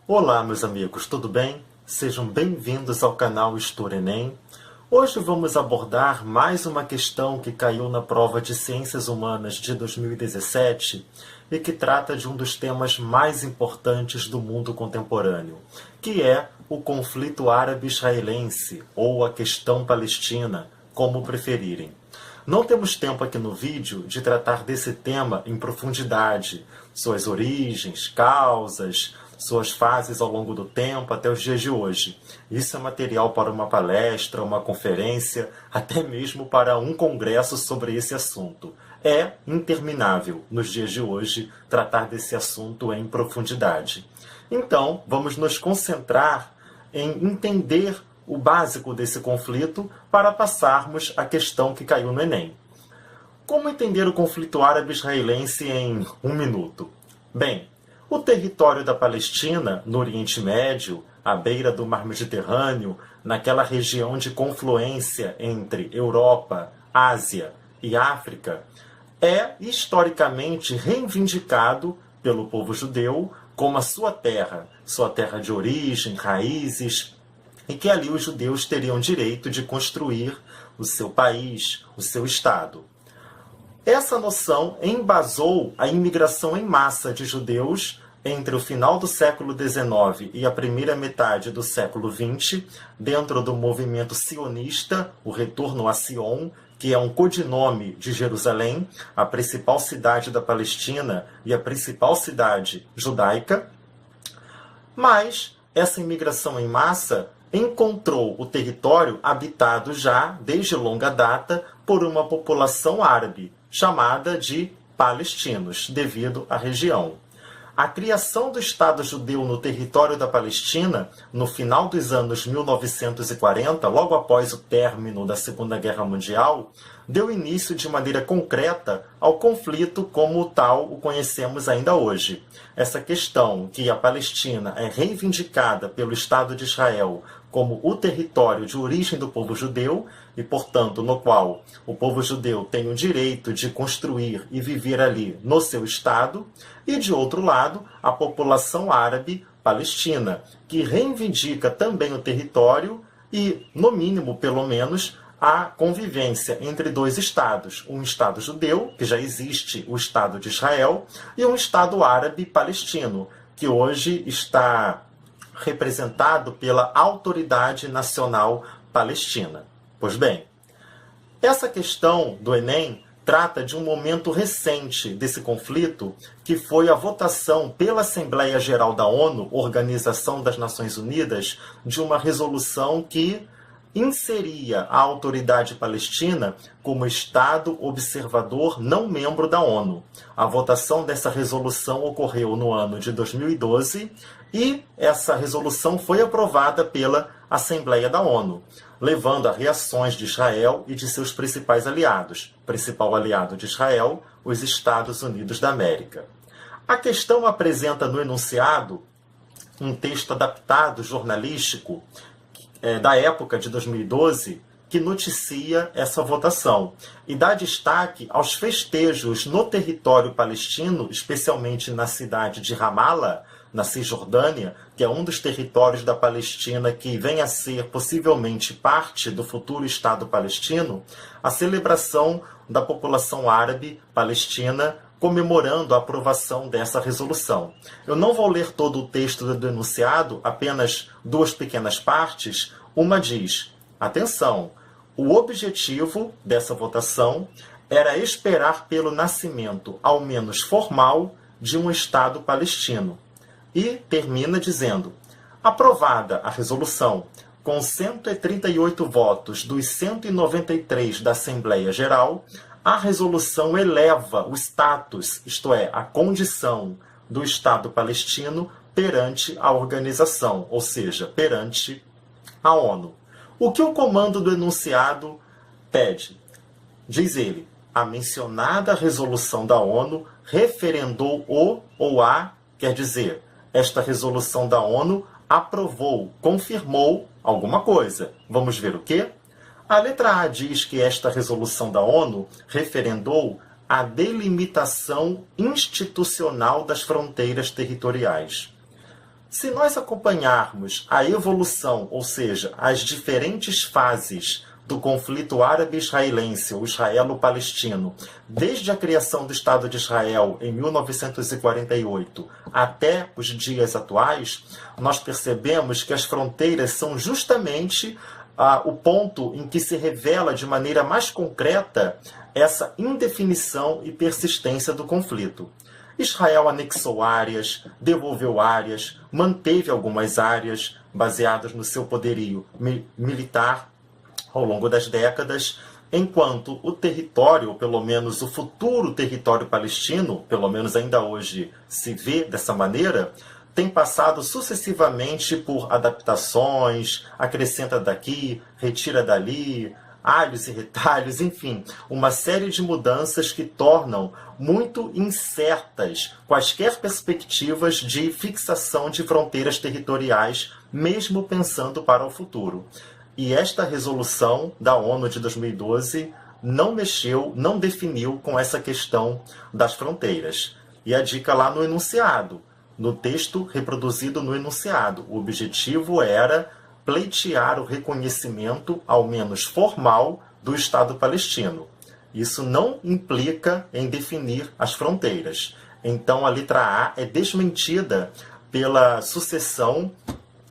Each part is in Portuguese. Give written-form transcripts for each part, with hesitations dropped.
Olá, meus amigos, tudo bem? Sejam bem-vindos ao canal Estudo Enem. Hoje vamos abordar mais uma questão que caiu na prova de Ciências Humanas de 2017 e que trata de um dos temas mais importantes do mundo contemporâneo, que é o conflito árabe-israelense ou a questão palestina, como preferirem. Não temos tempo aqui no vídeo de tratar desse tema em profundidade, suas origens, causas, suas fases ao longo do tempo até os dias de hoje. Isso é material para uma palestra, uma conferência, até mesmo para um congresso sobre esse assunto. É interminável, nos dias de hoje, tratar desse assunto em profundidade. Então, vamos nos concentrar em entender o básico desse conflito para passarmos à questão que caiu no Enem. Como entender o conflito árabe-israelense em um minuto? Bem, o território da Palestina, no Oriente Médio, à beira do Mar Mediterrâneo, naquela região de confluência entre Europa, Ásia e África, é historicamente reivindicado pelo povo judeu como a sua terra de origem, raízes, e que ali os judeus teriam direito de construir o seu país, o seu Estado. Essa noção embasou a imigração em massa de judeus entre o final do século XIX e a primeira metade do século XX, dentro do movimento sionista, o Retorno a Sion, que é um codinome de Jerusalém, a principal cidade da Palestina e a principal cidade judaica. Mas essa imigração em massa encontrou o território habitado já, desde longa data, por uma população árabe, chamada de palestinos, devido à região. A criação do Estado judeu no território da Palestina, no final dos anos 1940, logo após o término da Segunda Guerra Mundial, deu início de maneira concreta ao conflito como tal o conhecemos ainda hoje. Essa questão que a Palestina é reivindicada pelo Estado de Israel como o território de origem do povo judeu e, portanto, no qual o povo judeu tem o direito de construir e viver ali no seu Estado, e, de outro lado, a população árabe palestina, que reivindica também o território e, no mínimo, pelo menos, a convivência entre dois Estados, um Estado judeu, que já existe o Estado de Israel, e um Estado árabe palestino, que hoje está representado pela Autoridade Nacional Palestina. Pois bem, essa questão do Enem trata de um momento recente desse conflito, que foi a votação pela Assembleia Geral da ONU, Organização das Nações Unidas, de uma resolução que inseria a Autoridade Palestina como Estado observador não membro da ONU. A votação dessa resolução ocorreu no ano de 2012 e essa resolução foi aprovada pela Assembleia da ONU, levando a reações de Israel e de seus principais aliados. O principal aliado de Israel, os Estados Unidos da América. A questão apresenta no enunciado um texto adaptado jornalístico da época de 2012, que noticia essa votação e dá destaque aos festejos no território palestino, especialmente na cidade de Ramallah, na Cisjordânia, que é um dos territórios da Palestina que vem a ser possivelmente parte do futuro Estado palestino, a celebração da população árabe palestina comemorando a aprovação dessa resolução. Eu não vou ler todo o texto do enunciado, apenas duas pequenas partes. Uma diz: atenção, o objetivo dessa votação era esperar pelo nascimento, ao menos formal, de um Estado palestino. E termina dizendo: aprovada a resolução com 138 votos dos 193 da Assembleia Geral, a resolução eleva o status, isto é, a condição do Estado palestino perante a organização, ou seja, perante a ONU. O que o comando do enunciado pede? Diz ele: a mencionada resolução da ONU referendou o ou a, quer dizer, esta resolução da ONU aprovou, confirmou alguma coisa. Vamos ver o quê? A letra A diz que esta resolução da ONU referendou a delimitação institucional das fronteiras territoriais. Se nós acompanharmos a evolução, ou seja, as diferentes fases do conflito árabe-israelense ou israelo-palestino, desde a criação do Estado de Israel em 1948 até os dias atuais, nós percebemos que as fronteiras são justamente o ponto em que se revela de maneira mais concreta essa indefinição e persistência do conflito. Israel anexou áreas, devolveu áreas, manteve algumas áreas baseadas no seu poderio militar ao longo das décadas, enquanto o território, ou pelo menos o futuro território palestino, pelo menos ainda hoje se vê dessa maneira, tem passado sucessivamente por adaptações, acrescenta daqui, retira dali, alhos e retalhos, enfim, uma série de mudanças que tornam muito incertas quaisquer perspectivas de fixação de fronteiras territoriais, mesmo pensando para o futuro. E esta resolução da ONU de 2012 não mexeu, não definiu com essa questão das fronteiras. E a dica lá no enunciado, no texto reproduzido no enunciado, o objetivo era pleitear o reconhecimento, ao menos formal, do Estado palestino. Isso não implica em definir as fronteiras. Então a letra A é desmentida pela sucessão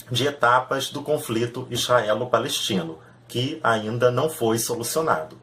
de etapas do conflito israelo-palestino, que ainda não foi solucionado.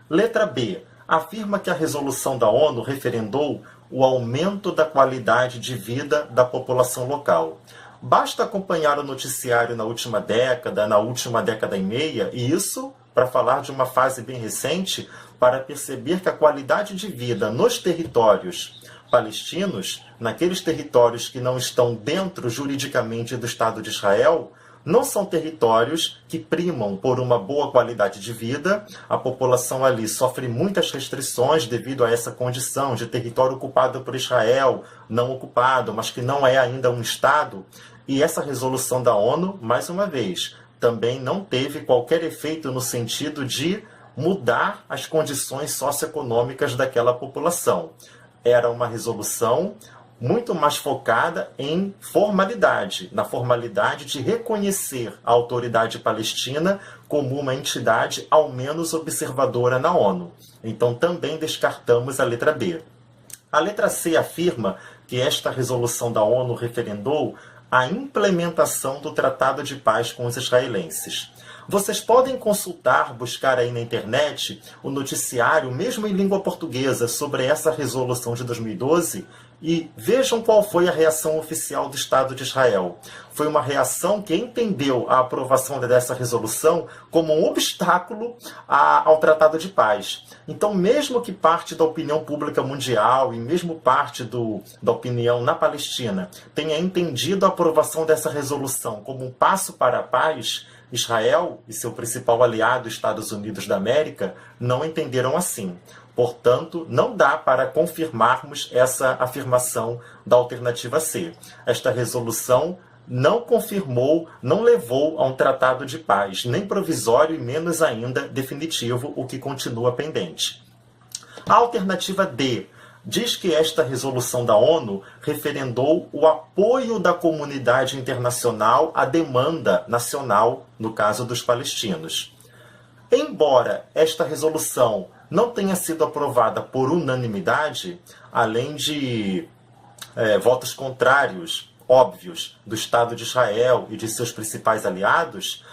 Letra B. Afirma que a resolução da ONU referendou o aumento da qualidade de vida da população local. Basta acompanhar o noticiário na última década e meia, e isso para falar de uma fase bem recente, para perceber que a qualidade de vida nos territórios palestinos, naqueles territórios que não estão dentro juridicamente do Estado de Israel, não são territórios que primam por uma boa qualidade de vida. A população ali sofre muitas restrições devido a essa condição de território ocupado por Israel, não ocupado, mas que não é ainda um Estado. E essa resolução da ONU, mais uma vez, também não teve qualquer efeito no sentido de mudar as condições socioeconômicas daquela população. Era uma resolução muito mais focada em formalidade, na formalidade de reconhecer a autoridade palestina como uma entidade ao menos observadora na ONU. Então também descartamos a letra B. A letra C afirma que esta resolução da ONU referendou a implementação do Tratado de Paz com os israelenses. Vocês podem consultar, buscar aí na internet, o noticiário, mesmo em língua portuguesa, sobre essa resolução de 2012 e vejam qual foi a reação oficial do Estado de Israel. Foi uma reação que entendeu a aprovação dessa resolução como um obstáculo ao Tratado de Paz. Então, mesmo que parte da opinião pública mundial e mesmo parte da opinião na Palestina tenha entendido a aprovação dessa resolução como um passo para a paz, Israel e seu principal aliado, Estados Unidos da América, não entenderam assim. Portanto, não dá para confirmarmos essa afirmação da alternativa C. Esta resolução não confirmou, não levou a um tratado de paz, nem provisório e menos ainda definitivo, o que continua pendente. A alternativa D diz que esta resolução da ONU referendou o apoio da comunidade internacional à demanda nacional, no caso dos palestinos. Embora esta resolução não tenha sido aprovada por unanimidade, além de votos contrários, óbvios, do Estado de Israel e de seus principais aliados,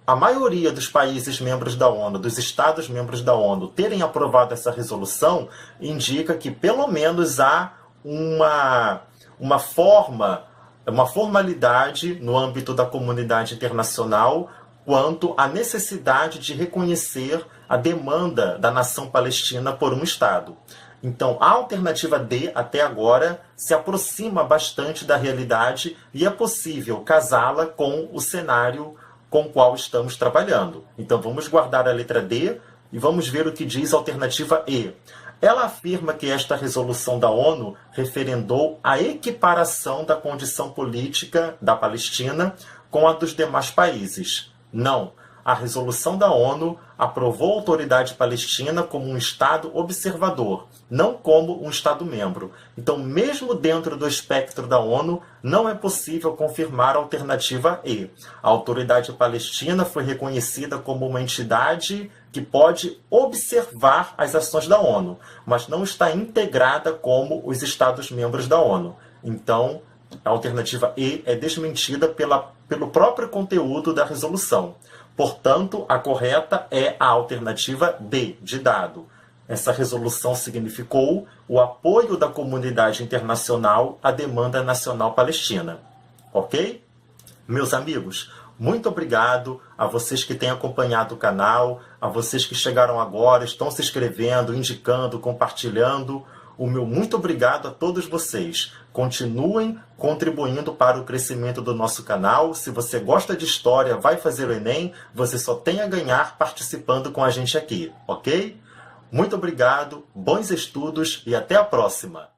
a maioria dos países membros da ONU, dos Estados membros da ONU, terem aprovado essa resolução, indica que pelo menos há uma formalidade no âmbito da comunidade internacional quanto à necessidade de reconhecer a demanda da nação palestina por um Estado. Então, a alternativa D, até agora, se aproxima bastante da realidade e é possível casá-la com o cenário com o qual estamos trabalhando. Então, vamos guardar a letra D e vamos ver o que diz a alternativa E. Ela afirma que esta resolução da ONU referendou a equiparação da condição política da Palestina com a dos demais países. Não. a resolução da ONU aprovou a Autoridade Palestina como um Estado observador, não como um Estado-membro. Então, mesmo dentro do espectro da ONU, não é possível confirmar a alternativa E. A Autoridade Palestina foi reconhecida como uma entidade que pode observar as ações da ONU, mas não está integrada como os Estados-membros da ONU. Então, a alternativa E é desmentida pelo próprio conteúdo da resolução. Portanto, a correta é a alternativa D, de dado. Essa resolução significou o apoio da comunidade internacional à demanda nacional palestina. Ok? Meus amigos, muito obrigado a vocês que têm acompanhado o canal, a vocês que chegaram agora, estão se inscrevendo, indicando, compartilhando. O meu muito obrigado a todos vocês. Continuem contribuindo para o crescimento do nosso canal. Se você gosta de história, vai fazer o Enem, você só tem a ganhar participando com a gente aqui, ok? Muito obrigado, bons estudos e até a próxima!